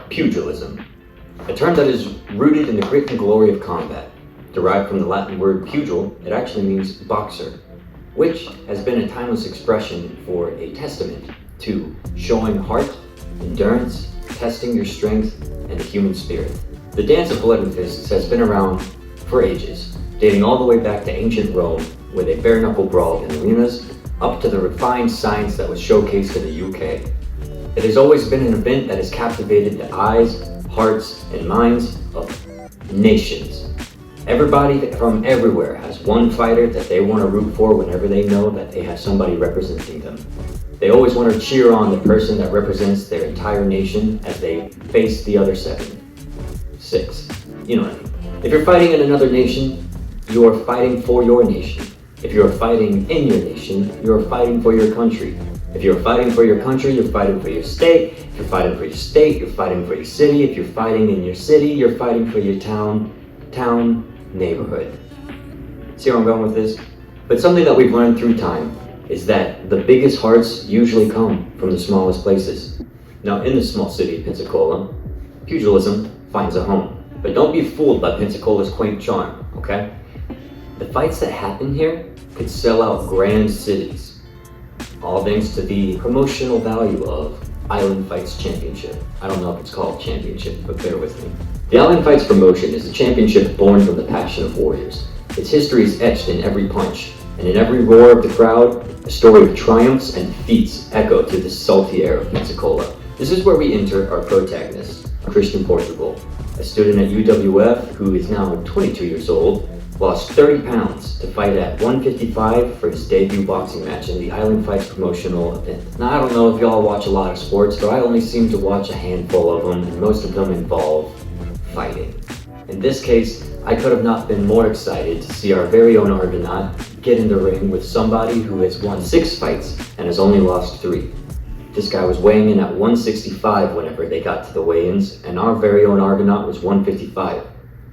Pugilism, a term that is rooted in the grit and glory of combat. Derived from the Latin word pugil, it actually means boxer, which has been a timeless expression for a testament to showing heart, endurance, testing your strength, and the human spirit. The dance of blood and fists has been around for ages, dating all the way back to ancient Rome, where they bare-knuckle brawled in arenas, up to the refined science that was showcased in the UK. It has always been an event that has captivated the eyes, hearts, and minds of nations. Everybody from everywhere has one fighter that they want to root for whenever they know that they have somebody representing them. They always want to cheer on the person that represents their entire nation as they face the other 6. You know what I mean. If you're fighting in another nation, you are fighting for your nation. If you're fighting in your nation, you're fighting for your country. If you're fighting for your country, you're fighting for your state. If you're fighting for your state, you're fighting for your city. If you're fighting in your city, you're fighting for your town, neighborhood. See where I'm going with this? But something that we've learned through time is that the biggest hearts usually come from the smallest places. Now, in the small city of Pensacola, pugilism finds a home. But don't be fooled by Pensacola's quaint charm, okay? The fights that happen here could sell out grand cities, all thanks to the promotional value of Island Fights Championship. I don't know if it's called championship, but bear with me. The Island Fights promotion is a championship born from the passion of warriors. Its history is etched in every punch, and in every roar of the crowd, a story of triumphs and defeats echo through the salty air of Pensacola. This is where we enter our protagonist, Christian Portugal, a student at UWF who is now 22 years old, lost 30 pounds to fight at 155 for his debut boxing match in the Island Fights promotional event. Now, I don't know if y'all watch a lot of sports, but I only seem to watch a handful of them, and most of them involve fighting. In this case, I could have not been more excited to see our very own Argonaut get in the ring with somebody who has won 6 fights and has only lost 3. This guy was weighing in at 165 whenever they got to the weigh-ins, and our very own Argonaut was 155.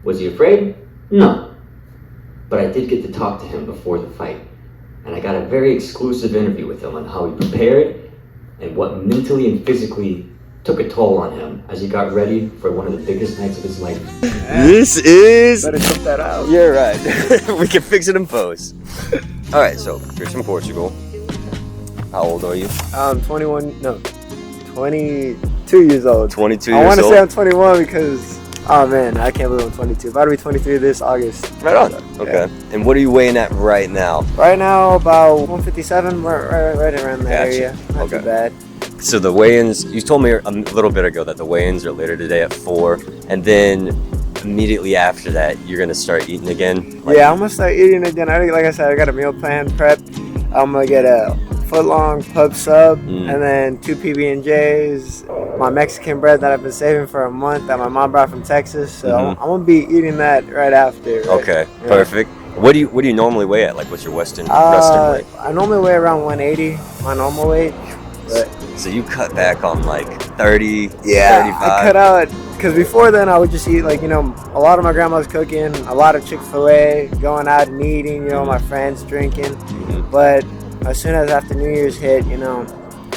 Was he afraid? No. But I did get to talk to him before the fight, and I got a very exclusive interview with him on how he prepared and what mentally and physically took a toll on him as he got ready for one of the biggest nights of his life. This is... Better cut that out. You're right. We can fix it in post. Alright, so you're from Portugal. How old are you? 22 years old. 22 years old? I want to say I'm 21 because, oh man, I can't believe I'm 22. About to be 23 this August. Right on. Okay. Yeah. And what are you weighing at right now? Right now, about 157, right around that area. Not too bad. So the weigh-ins, you told me a little bit ago that the weigh-ins are later today at 4, and then immediately after that, you're going to start eating again? Yeah, I'm going to start eating again. Like I said, I got a meal plan prep. I'm going to get a foot-long pub sub, and then 2 PB&Js, my Mexican bread that I've been saving for a month that my mom brought from Texas. So I'm going to be eating that right after. Right? Okay, perfect. What do you normally weigh at? Like, what's your Western weight? I normally weigh around 180, my normal weight. But so you cut back on like 30, yeah, 35? I cut out, because before then I would just eat like, a lot of my grandma's cooking, a lot of Chick-fil-A, going out and eating, my friends drinking. But as soon as after New Year's hit,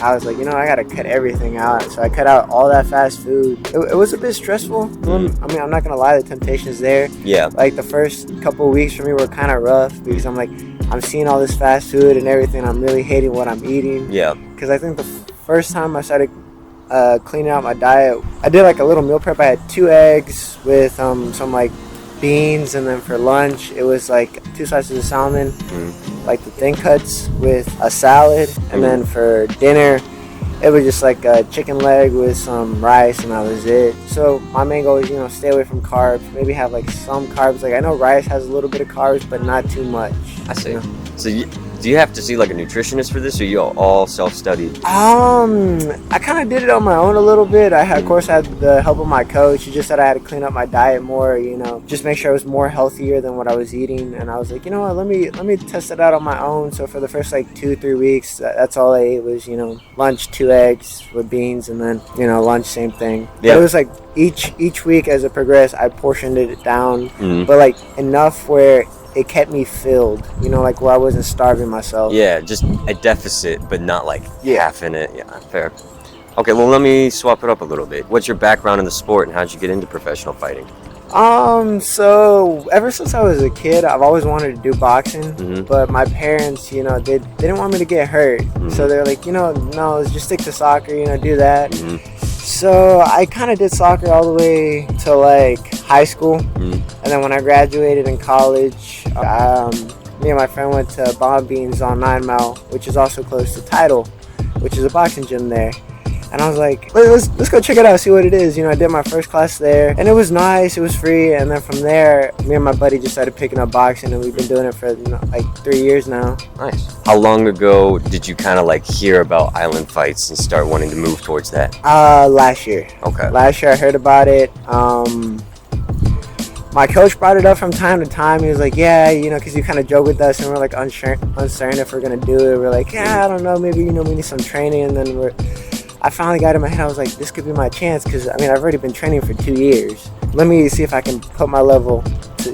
I was like, I gotta cut everything out. So I cut out all that fast food. It was a bit stressful. I mean, I'm not gonna lie, the temptation is there. Yeah. Like the first couple of weeks for me were kind of rough because I'm seeing all this fast food and everything. I'm really hating what I'm eating. Yeah. Because I think the first time I started cleaning out my diet, I did like a little meal prep. I had 2 eggs with some like beans, and then for lunch it was like 2 slices of salmon, like the thin cuts with a salad, and then for dinner it was just like a chicken leg with some rice, and that was it. So my main goal is, stay away from carbs, maybe have like some carbs. Like I know rice has a little bit of carbs, but not too much. I see. So do you have to see like a nutritionist for this, or you all self-studied? I kind of did it on my own a little bit. Of course, I had the help of my coach. He just said I had to clean up my diet more, just make sure I was more healthier than what I was eating. And I was like, what, let me test it out on my own. So for the first like 2-3 weeks, that's all I ate was, lunch 2 eggs with beans, and then, lunch same thing. Yeah. But it was like each week as it progressed, I portioned it down, but like enough where it kept me filled, like where I wasn't starving myself. Yeah, just a deficit, but not like half in it. Yeah, fair. Okay, well, let me swap it up a little bit. What's your background in the sport, and how'd you get into professional fighting? So ever since I was a kid, I've always wanted to do boxing, but my parents, they didn't want me to get hurt. So they're like, no, just stick to soccer, do that. So I kind of did soccer all the way to like high school. And then when I graduated in college, me and my friend went to Bomb Beans on 9 Mile, which is also close to Tidal, which is a boxing gym there. And I was like, let's go check it out, see what it is. I did my first class there, and it was nice, it was free. And then from there, me and my buddy just started picking up boxing, and we've been doing it for like 3 years now. Nice. How long ago did you kind of like hear about island fights and start wanting to move towards that? Last year. Okay. Last year I heard about it. My coach brought it up from time to time. He was like, yeah, because you kind of joke with us, and we're like uncertain if we're going to do it. We're like, yeah, I don't know, maybe, we need some training. And then I finally got in my head, I was like, this could be my chance, because, I've already been training for 2 years. Let me see if I can put my level to,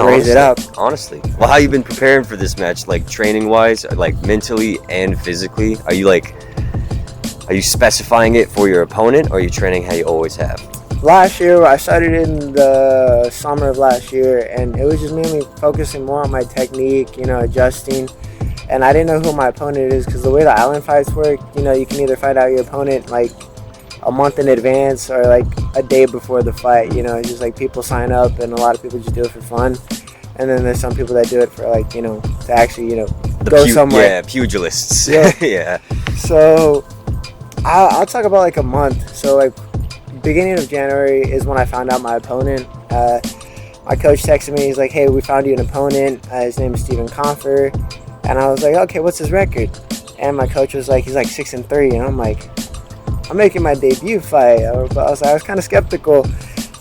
raise it up. Honestly. Well, how you been preparing for this match, like training-wise, like mentally and physically? Are you specifying it for your opponent, or are you training how you always have? Last year, I started in the summer of last year, and it was just mainly focusing more on my technique, adjusting. And I didn't know who my opponent is, because the way the island fights work, you can either find out your opponent like a month in advance or like a day before the fight. It's just like people sign up, and a lot of people just do it for fun. And then there's some people that do it for like, to actually, go somewhere. Yeah, pugilists. Yeah. Yeah. So I'll talk about like a month. So like beginning of January is when I found out my opponent. My coach texted me, he's like, hey, we found you an opponent. His name is Steven Confer. And I was like, okay, what's his record? And my coach was like, he's like 6-3. And I'm like, I'm making my debut fight. I was kind of skeptical.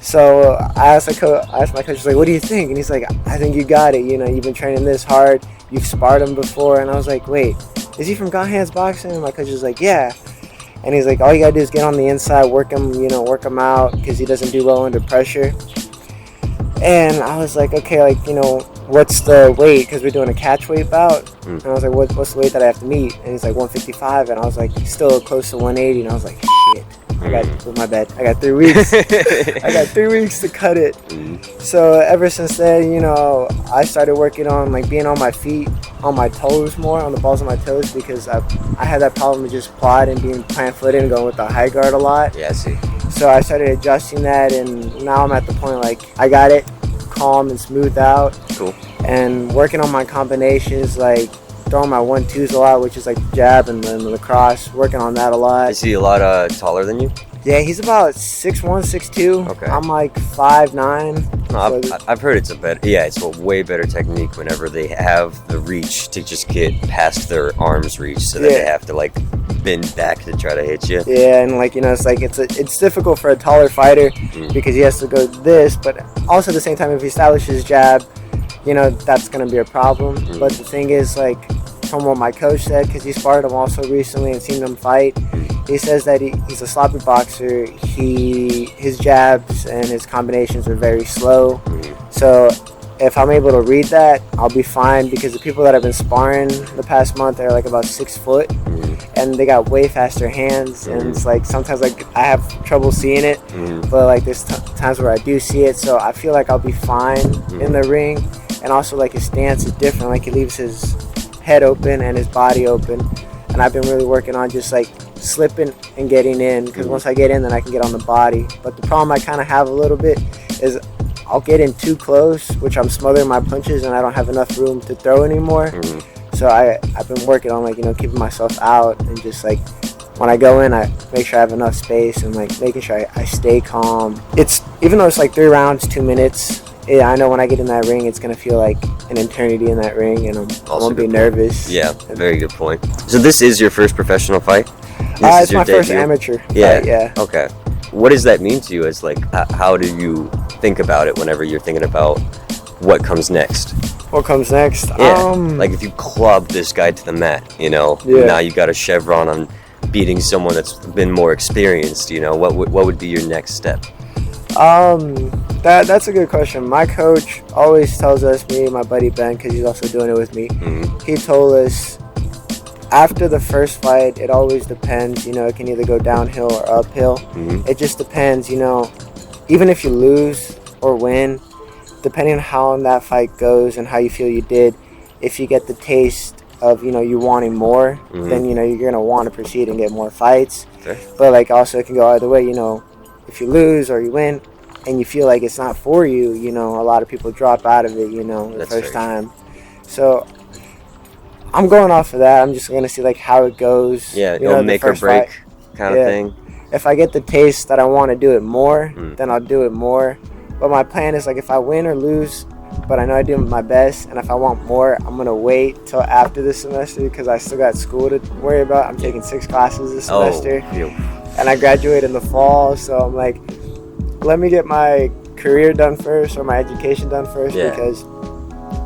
So I asked my coach, like, what do you think? And he's like, I think you got it. You've been training this hard. You've sparred him before. And I was like, wait, is he from Got Hands Boxing? And my coach was like, yeah. And he's like, all you got to do is get on the inside, work him out, because he doesn't do well under pressure. And I was like, okay, like, what's the weight? Because we're doing a catch weight bout. And I was like, what's the weight that I have to meet? And he's like, 155. And I was like, still close to 180. And I was like, shit. I got 3 weeks. I got 3 weeks to cut it. So ever since then, I started working on like being on my feet, on my toes more, on the balls of my toes, because I had that problem with just quad and being plant-footed and going with the high guard a lot. Yeah, I see. So I started adjusting that, and now I'm at the point like I got it calm and smoothed out. Cool. And working on my combinations, like throwing my 1-2s a lot, which is like jab and then the cross, working on that a lot. Is he a lot taller than you? Yeah, he's about 6'1", 6'2". Okay. I'm like 5'9". No, I've heard it's a way better technique whenever they have the reach to just get past their arm's reach, so that they have to like bend back to try to hit you. Yeah, and like it's difficult for a taller fighter because he has to go this, but also at the same time, if he establishes jab, that's gonna be a problem. But the thing is, like, from what my coach said, because he sparred him also recently and seen him fight, he says that he's a sloppy boxer. His jabs and his combinations are very slow. So if I'm able to read that, I'll be fine, because the people that I've been sparring the past month are like about 6 foot, and they got way faster hands. And it's like sometimes like I have trouble seeing it, but like there's times where I do see it. So I feel like I'll be fine in the ring. And also like his stance is different. Like he leaves his head open and his body open. And I've been really working on just like slipping and getting in, because once I get in, then I can get on the body. But the problem I kind of have a little bit is I'll get in too close, which I'm smothering my punches, and I don't have enough room to throw anymore. So I've been working on like keeping myself out, and just like when I go in, I make sure I have enough space, and like making sure I stay calm. It's even though it's like 3 rounds, 2 minutes. Yeah, I know when I get in that ring, it's gonna feel like an eternity in that ring, and I won't be nervous. Yeah, very good point. So this is your first professional fight? It's my first amateur fight, yeah. Okay. What does that mean to you? As like, how do you think about it whenever you're thinking about what comes next? What comes next? Yeah. Like if you club this guy to the mat, now you got a chevron on beating someone that's been more experienced. What would be your next step? That's a good question. My coach always tells us, me and my buddy Ben, because he's also doing it with me, he told us after the first fight, it always depends. You know, it can either go downhill or uphill. It just depends. You know, even if you lose or win, depending on how that fight goes and how you feel you did, if you get the taste of, you know, you wanting more, then, you know, you're going to want to proceed and get more fights. Okay. But, like, also it can go either way. You know, if you lose or you win and you feel like it's not for you, you know, a lot of people drop out of it, you know, the first time. So I'm going off of that. I'm just going to see, like, how it goes. Yeah, you know, make or break kind of thing. If I get the taste that I want to do it more, then I'll do it more. But my plan is, like, if I win or lose, but I know I do my best, and if I want more, I'm going to wait till after this semester because I still got school to worry about. I'm taking 6 classes this semester, and I graduate in the fall, so I'm like, let me get my career done first or my education done first, because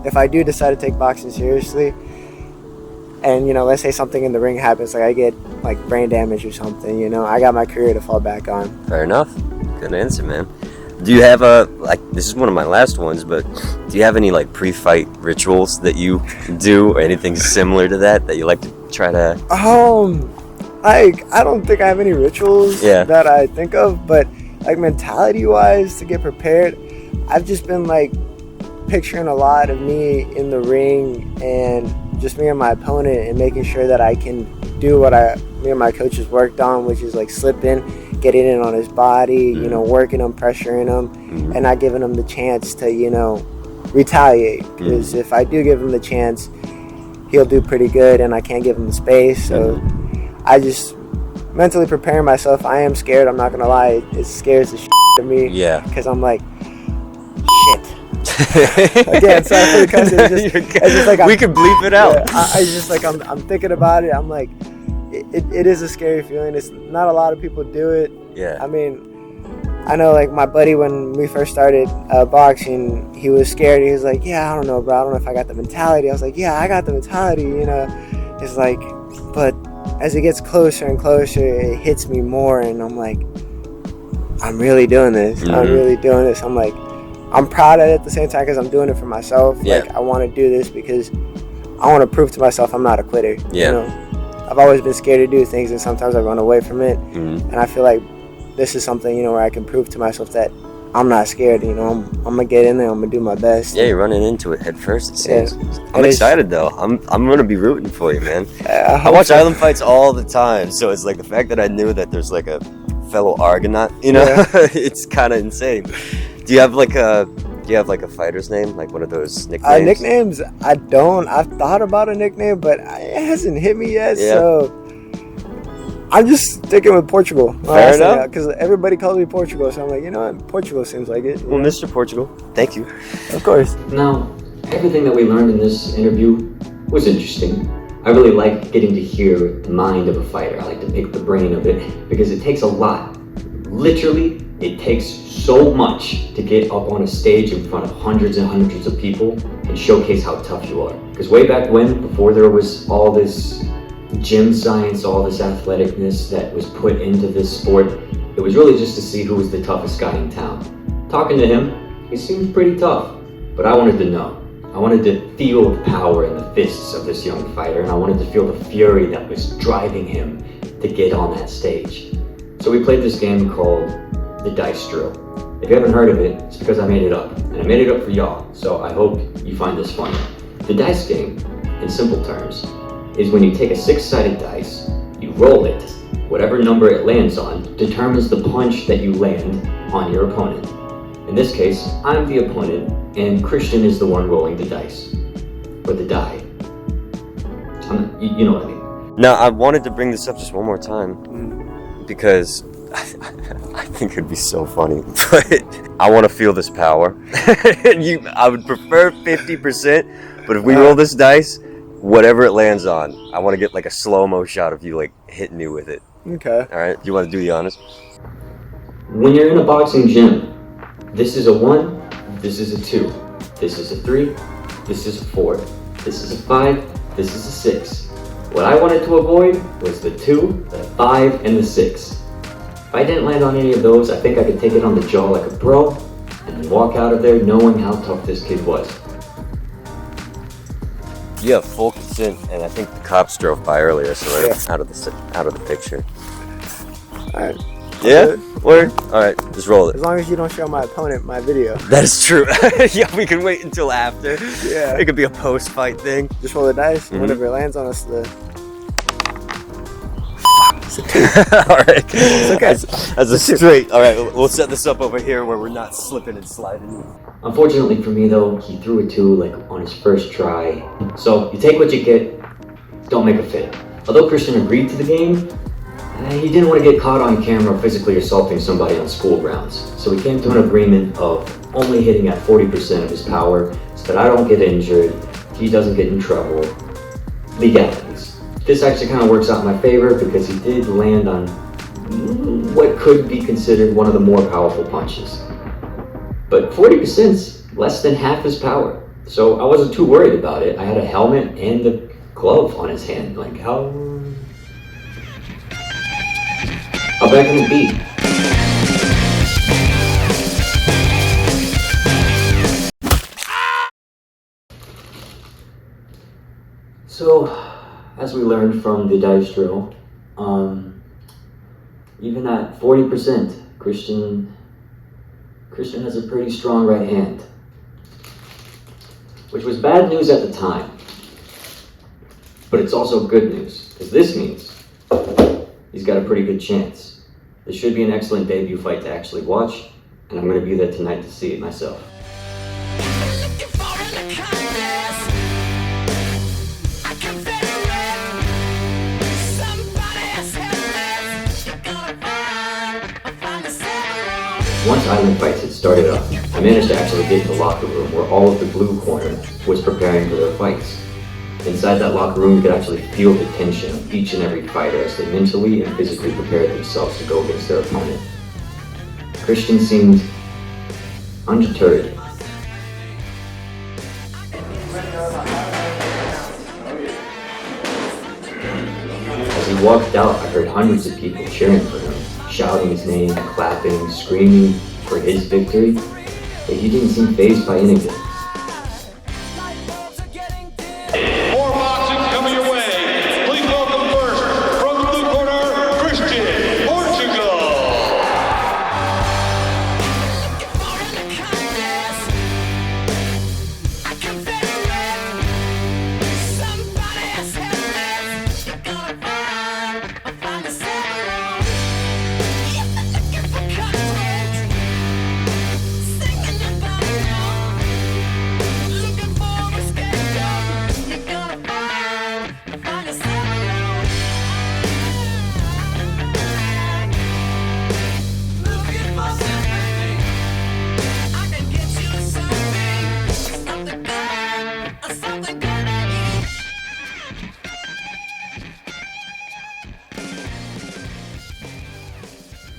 if I do decide to take boxing seriously, and, you know, let's say something in the ring happens, like I get, like, brain damage or something, you know, I got my career to fall back on. Fair enough. Good answer, man. Do you have this is one of my last ones, but do you have any, like, pre-fight rituals that you do or anything similar to that you like to try to? Like, I don't think I have any rituals that I think of, but, like, mentality-wise to get prepared, I've just been, like, picturing a lot of me in the ring and just me and my opponent and making sure that I can do what me and my coaches worked on, which is, like, slipping, getting in on his body, you know, working him, pressuring him, and not giving him the chance to, you know, retaliate. Because if I do give him the chance, he'll do pretty good, and I can't give him the space. So I just mentally preparing myself. I am scared. I'm not going to lie. It scares the shit out of me. Yeah. Because I'm like, shit. Again, sorry for the cussing. It's just like we can bleep it out. Yeah, I just, like, I'm thinking about it. I'm like, it is a scary feeling. It's not a lot of people do it. Yeah. I mean, I know, like, my buddy, when we first started boxing, he was scared. He was like, yeah, I don't know, bro. I don't know if I got the mentality. I was like, yeah, I got the mentality, you know. It's like, but as it gets closer and closer, it hits me more, and I'm like, I'm really doing this. I'm really doing this. I'm like, I'm proud of it at the same time because I'm doing it for myself. Like, I want to do this because I want to prove to myself I'm not a quitter. You know? I've always been scared to do things, and sometimes I run away from it. And I feel like this is something, you know, where I can prove to myself that I'm not scared. You know, I'm gonna get in there. I'm gonna do my best. Yeah, you're running into it head first. It seems. I'm excited though. I'm gonna be rooting for you, man. I watch Island fights all the time, so it's like the fact that I knew that there's, like, a fellow Argonaut. You know, it's kind of insane. Do you have like a fighter's name, like one of those nicknames? Nicknames? I don't. I've thought about a nickname, but it hasn't hit me yet. So I'm just sticking with Portugal. Fair enough. Because everybody calls me Portugal, so I'm like, you know what? Portugal seems like it. Well, Mr. Portugal, thank you. Of course. Now, everything that we learned in this interview was interesting. I really like getting to hear the mind of a fighter. I like to pick the brain of it because it takes a lot. Literally, it takes so much to get up on a stage in front of hundreds and hundreds of people and showcase how tough you are. Because way back when, before there was all this gym science, all this athleticness that was put into this sport, it was really just to see who was the toughest guy in town. Talking to him, he seemed pretty tough, but I wanted to know. I wanted to feel the power in the fists of this young fighter, and I wanted to feel the fury that was driving him to get on that stage. So we played this game called the Dice Drill. If you haven't heard of it, it's because I made it up, and I made it up for y'all, so I hope you find this funny. The dice game, in simple terms, is when you take a 6-sided dice, you roll it, whatever number it lands on determines the punch that you land on your opponent. In this case, I'm the opponent, and Christian is the one rolling the dice, or the die. You know what I mean. Now, I wanted to bring this up just one more time, because I think it'd be so funny, but I want to feel this power. I would prefer 50%, but if we roll this dice, whatever it lands on, I want to get like a slow-mo shot of you like hitting me with it. Okay. All right, you want to do the honors? When you're in a boxing gym, this is a 1, this is a 2, this is a 3, this is a 4, this is a 5, this is a 6. What I wanted to avoid was the 2, the 5, and the 6. If I didn't land on any of those, I think I could take it on the jaw like a pro, and then walk out of there knowing how tough this kid was. You have full consent, and I think the cops drove by earlier, so we're out of the picture. All right. Yeah? Word? Alright, just roll it. As long as you don't show my opponent my video. That is true. Yeah, we can wait until after. Yeah. It could be a post-fight thing. Just roll the dice, and whatever lands on us, the... Alright. It's okay. As a straight. Alright, we'll set this up over here where we're not slipping and sliding. Unfortunately for me though, he threw a 2 like on his first try. So you take what you get, don't make a fit. Although Christian agreed to the game, he didn't want to get caught on camera physically assaulting somebody on school grounds. So we came to an agreement of only hitting at 40% of his power so that I don't get injured, he doesn't get in trouble. Legalities. This actually kind of works out in my favor because he did land on what could be considered one of the more powerful punches. But 40%'s less than half his power. So I wasn't too worried about it. I had a helmet and a glove on his hand. Like, how bad can it be? So, as we learned from the dice drill, even at 40%, Christian has a pretty strong right hand. Which was bad news at the time. But it's also good news, because this means he's got a pretty good chance. This should be an excellent debut fight to actually watch, and I'm going to be there tonight to see it myself. Once Island Fights had started up, I managed to actually get to the locker room where all of the blue corner was preparing for their fights. Inside that locker room, you could actually feel the tension of each and every fighter as they mentally and physically prepared themselves to go against their opponent. Christian seemed undeterred. As he walked out, I heard hundreds of people cheering for him, shouting his name, clapping, screaming for his victory, but he didn't seem fazed by anything. More boxing coming your way. Please welcome first, from the blue corner, Christian, Portugal.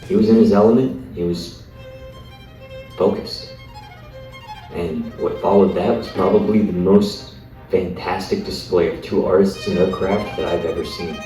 He was in his element, he was focused. And what followed that was probably the most fantastic display of two artists in their craft that I've ever seen.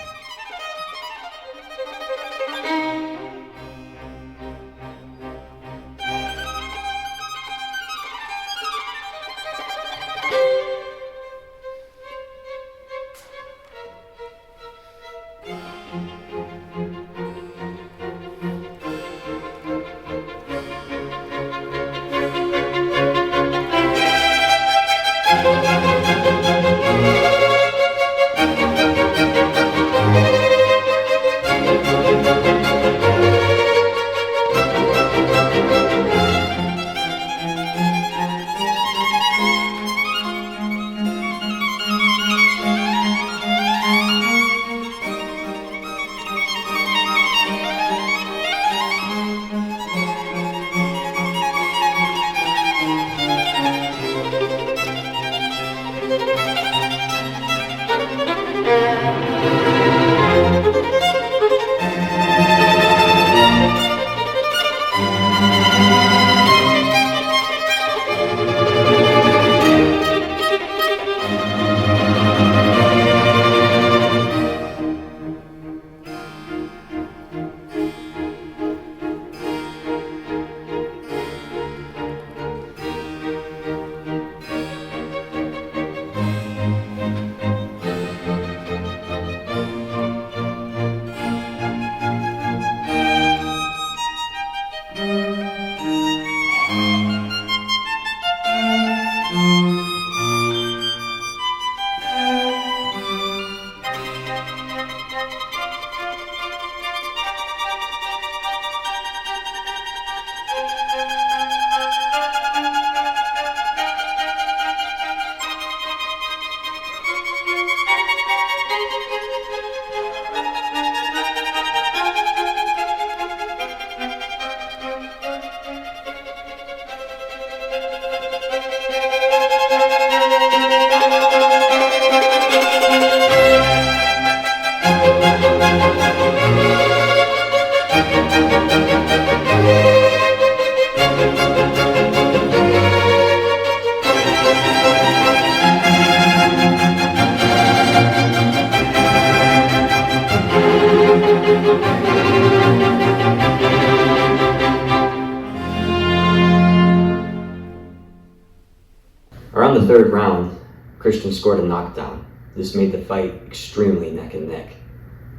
the third round, Christian scored a knockdown. This made the fight extremely neck and neck.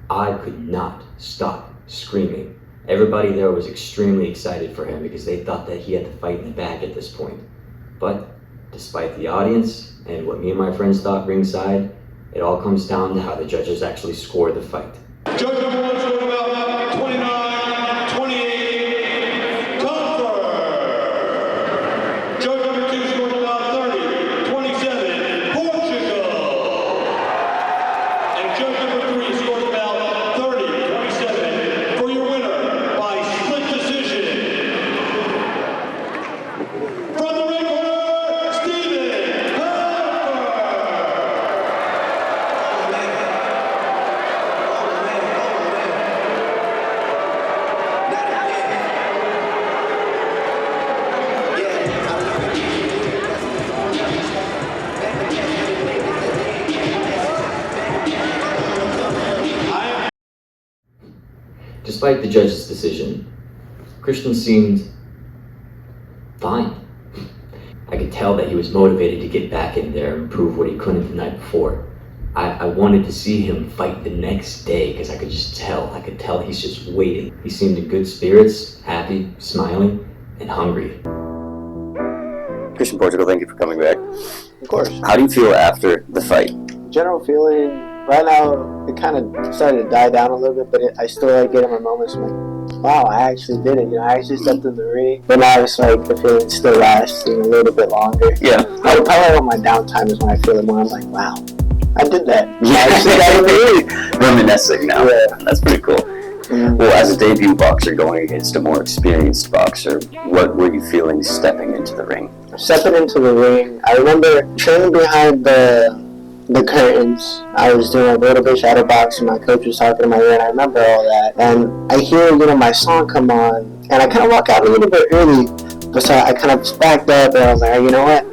I could not stop screaming. Everybody there was extremely excited for him because they thought that he had the fight in the bag at this point. But despite the audience and what me and my friends thought ringside, it all comes down to how the judges actually scored the fight. Judge number one scored about 29-28, Comfort. Judge number two scored about 30-27, Portugal. And judge number three scored about 30-27 for your winner by split decision. From the ring corner, Stephen Comfort. Despite the judge's decision, Christian seemed fine. I could tell that he was motivated to get back in there and prove what he couldn't the night before. I wanted to see him fight the next day because I could tell he's just waiting. He seemed in good spirits, happy, smiling, and hungry. Christian Portugal, thank you for coming back. Of course. How do you feel after the fight? General feeling, right now, it kind of started to die down a little bit, but I still like getting my moments. I'm like, wow, I actually did it. I actually stepped in the ring. But now it's like the feeling still lasting a little bit longer. Yeah. I like on my downtime is when I feel it more. I'm like, wow, I did that. I actually got in the ring. Reminiscing now. Yeah. That's pretty cool. Mm-hmm. Well, as a debut boxer going against a more experienced boxer, what were you feeling stepping into the ring? Stepping into the ring, I remember training behind the curtains. I was doing a little bit of shadow boxing. My coach was talking to my ear, and I remember all that. And I hear, my song come on, and I kind of walk out a little bit early, but so I kind of backed up, and I was like, you know what?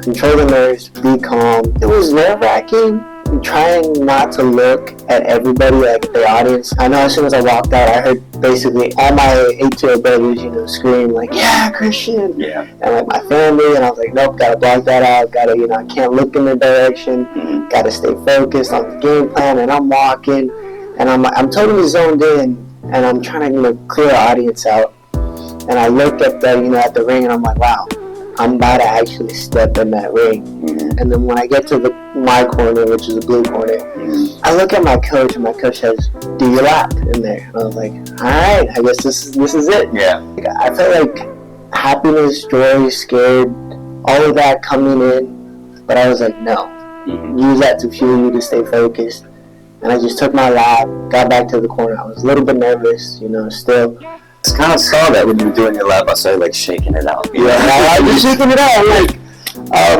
Control the nerves, be calm. It was nerve-wracking, trying not to look at everybody, like the audience. I know as soon as I walked out, I heard basically all my 8-year-old brothers, scream like, yeah, Christian. Yeah. And like my family, and I was like, nope, gotta block that out. Gotta, I can't look in their direction. Mm-hmm. Gotta stay focused on the game plan. And I'm walking, and I'm totally zoned in, and I'm trying to, clear the audience out. And I look at the, at the ring, and I'm like, wow, I'm about to actually step in that ring. Mm-hmm. And then when I get to my corner, which is the blue corner, I look at my coach, and my coach says, do your lap in there. And I was like, all right, I guess this is it. Yeah. I felt like happiness, joy, scared, all of that coming in, but I was like, no. Mm-hmm. Use that to fuel you to stay focused. And I just took my lap, got back to the corner. I was a little bit nervous, still. I kind of saw that when you were doing your lap. I started shaking it out. Yeah, I was shaking it out.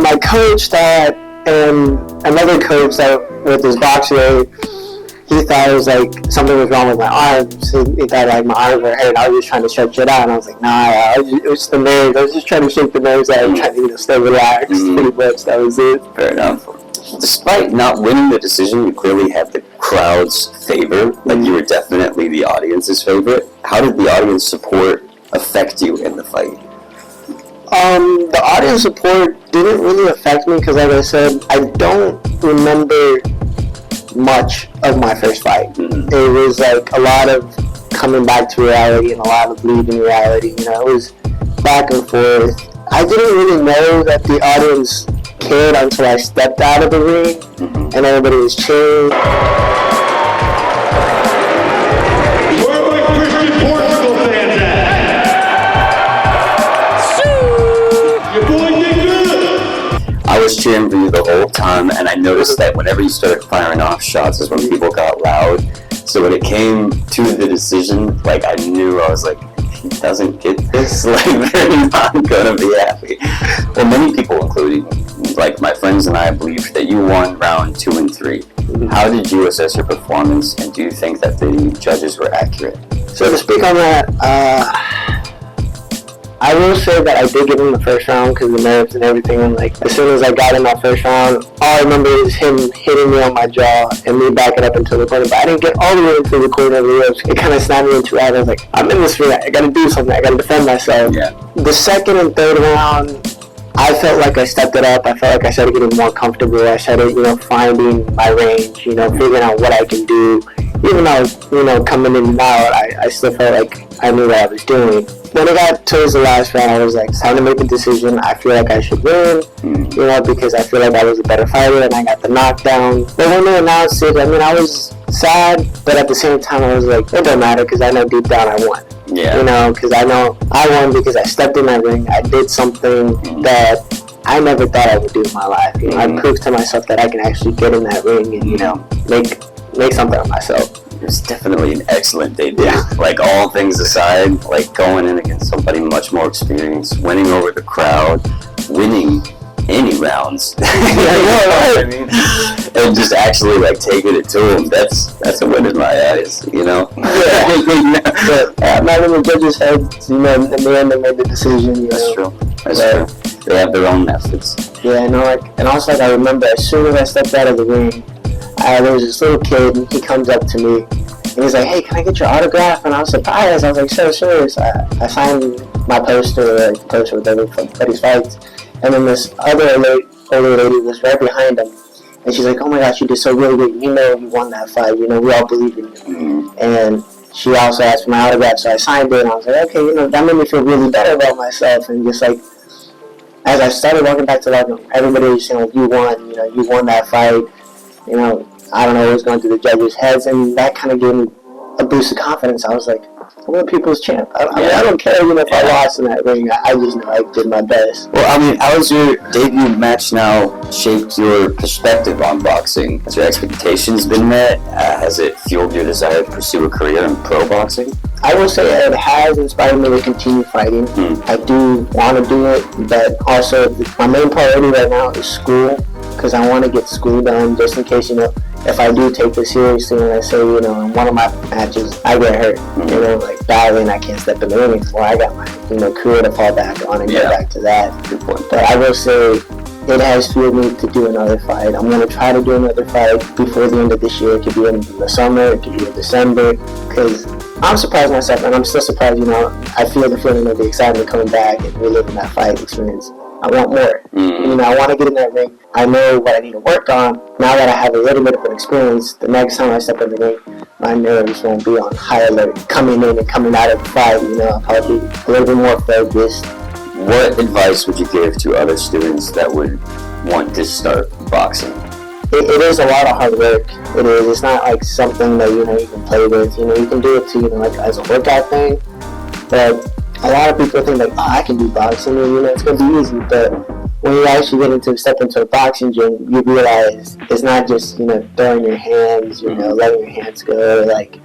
My coach thought, and another coach that with his boxer, he thought it was something was wrong with my arms. He thought my arms were hurt. I was just trying to stretch it out, and I was like, nah, it was the nerves. I was just trying to shake the nerves out and trying to stay relaxed. Pretty much, that was it. Fair enough. Despite not winning the decision, you clearly had the crowd's favor. You were definitely the audience's favorite. How did the audience support affect you in the fight? The audience support didn't really affect me because, like I said, I don't remember much of my first fight. Mm-hmm. It was a lot of coming back to reality and a lot of leaving reality. It was back and forth. I didn't really know that the audience cared until I stepped out of the ring and everybody was cheering. Where are my Christian Portugal fans at? Your boy did good. I was cheering for you the whole time, and I noticed that whenever you started firing off shots is when people got loud. So when it came to the decision, I knew, I was like, if he doesn't get this, they're not gonna be happy. Well, many people, including my friends and I, believed that you won round 2 and 3. How did you assess your performance, and do you think that the judges were accurate? So to speak on that, I will say that I did get in the first round because of the nerves and everything, and as soon as I got in that first round, all I remember is him hitting me on my jaw and me backing up into the corner, but I didn't get all the way into the corner of the ropes. It kind of snapped me in 2 hours. I was like, I'm in this ring, I gotta do something, I gotta defend myself. Yeah. The second and third round, I felt like I stepped it up. I felt like I started getting more comfortable. I started, finding my range, figuring out what I can do. Even though, coming in and out, I still felt like I knew what I was doing. When it got towards the last round, I was like, it's time to make a decision. I feel like I should win, because I feel like I was a better fighter and I got the knockdown. But when they announced it, I was sad, but at the same time, I was like, it don't matter because I know deep down I won. Yeah. Because I know I won because I stepped in that ring. I did something that I never thought I would do in my life. I proved to myself that I can actually get in that ring and, make something of myself. It's definitely an excellent debut. Yeah. Like, all things aside, like going in against somebody much more experienced, winning over the crowd, winning any rounds. I mean? And just actually like taking it to him. That's a win in my eyes, Yeah. But not in the judges' heads, in the end they made the decision. That's true. True. They have their own methods. Yeah, and also I remember as soon as I stepped out of the ring, there was this little kid, and he comes up to me, and he's like, hey, can I get your autograph? And I was surprised. I was like, sure. So I signed my poster, with everybody's fights. And then this other older lady was right behind him. And she's like, oh my gosh, you did so really good. You won that fight. We all believe in you. And she also asked for my autograph, so I signed it. And I was like, okay, that made me feel really better about myself. And just like, as I started walking back to the locker room, everybody was saying, like, you won that fight. I don't know what was going through the judges' heads, and that kind of gave me a boost of confidence. I was like, I'm a people's champ. I don't care if I lost in that ring. I just know I did my best. Well, how has your debut match now shaped your perspective on boxing? Has your expectations been met? Has it fueled your desire to pursue a career in pro boxing? I will say it has inspired me to continue fighting. I do want to do it, but also my main priority right now is school, because I want to get school done just in case, if I do take this seriously and I say, in one of my matches I get hurt, like badly, and I can't step in the ring anymore, I got my, career to fall back on and get back to that. Good point. But I will say it has fueled me to do another fight. I'm going to try to do another fight before the end of this year. It could be in the summer, it could be in December, because I'm surprised myself, and I'm still surprised, I feel the feeling of the excitement coming back and reliving that fight experience. I want more. I want to get in that ring. I know what I need to work on. Now that I have a little bit of an experience, the next time I step in the ring, my nerves won't be on high alert coming in and coming out of the fight. I'll probably be a little bit more focused. What advice would you give to other students that would want to start boxing? It is a lot of hard work. It is. It's not like something that you can play with. You can do it too, like as a workout thing. But a lot of people think like, I can do boxing, and it's gonna be easy. But when you actually step into a boxing gym, you realize it's not just throwing your hands, letting your hands go. Like,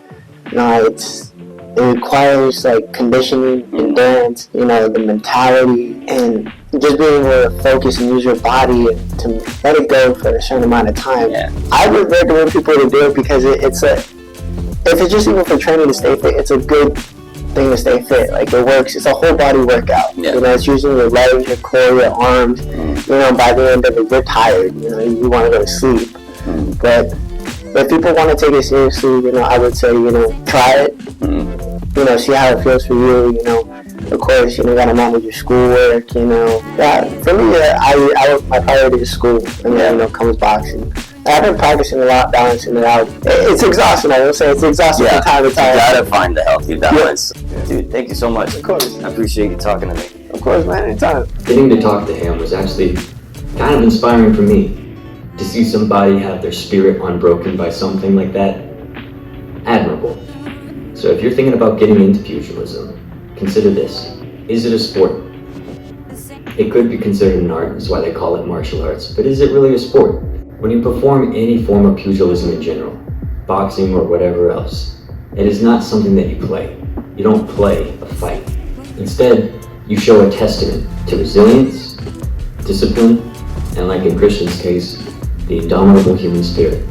no, it requires like conditioning, endurance, the mentality, and just being able to focus and use your body and to let it go for a certain amount of time. Yeah. I would recommend people to do it because if it's just even for training to stay fit, it's a good thing to stay fit. Like, it works. It's a whole body workout. Yeah. It's using your legs, your core, your arms. By the end of it, you're tired. You want to go to sleep. But if people want to take it seriously, I would say, try it. See how it feels for you. Of course, you gotta manage your schoolwork. Yeah, for me, my priority is school, and then comes boxing. I've been practicing a lot, balancing it out. It's exhausting. I will say it's exhausting from time to time. You gotta find the healthy balance. Yeah. Dude, thank you so much. Of course. I appreciate you talking to me. Of course, man. Anytime. Getting to talk to him was actually kind of inspiring for me. To see somebody have their spirit unbroken by something like that, admirable. So if you're thinking about getting into pugilism, consider this. Is it a sport? It could be considered an art, that's why they call it martial arts, but is it really a sport? When you perform any form of pugilism in general, boxing or whatever else, it is not something that you play. You don't play a fight. Instead, you show a testament to resilience, discipline, and like in Christian's case, the indomitable human spirit.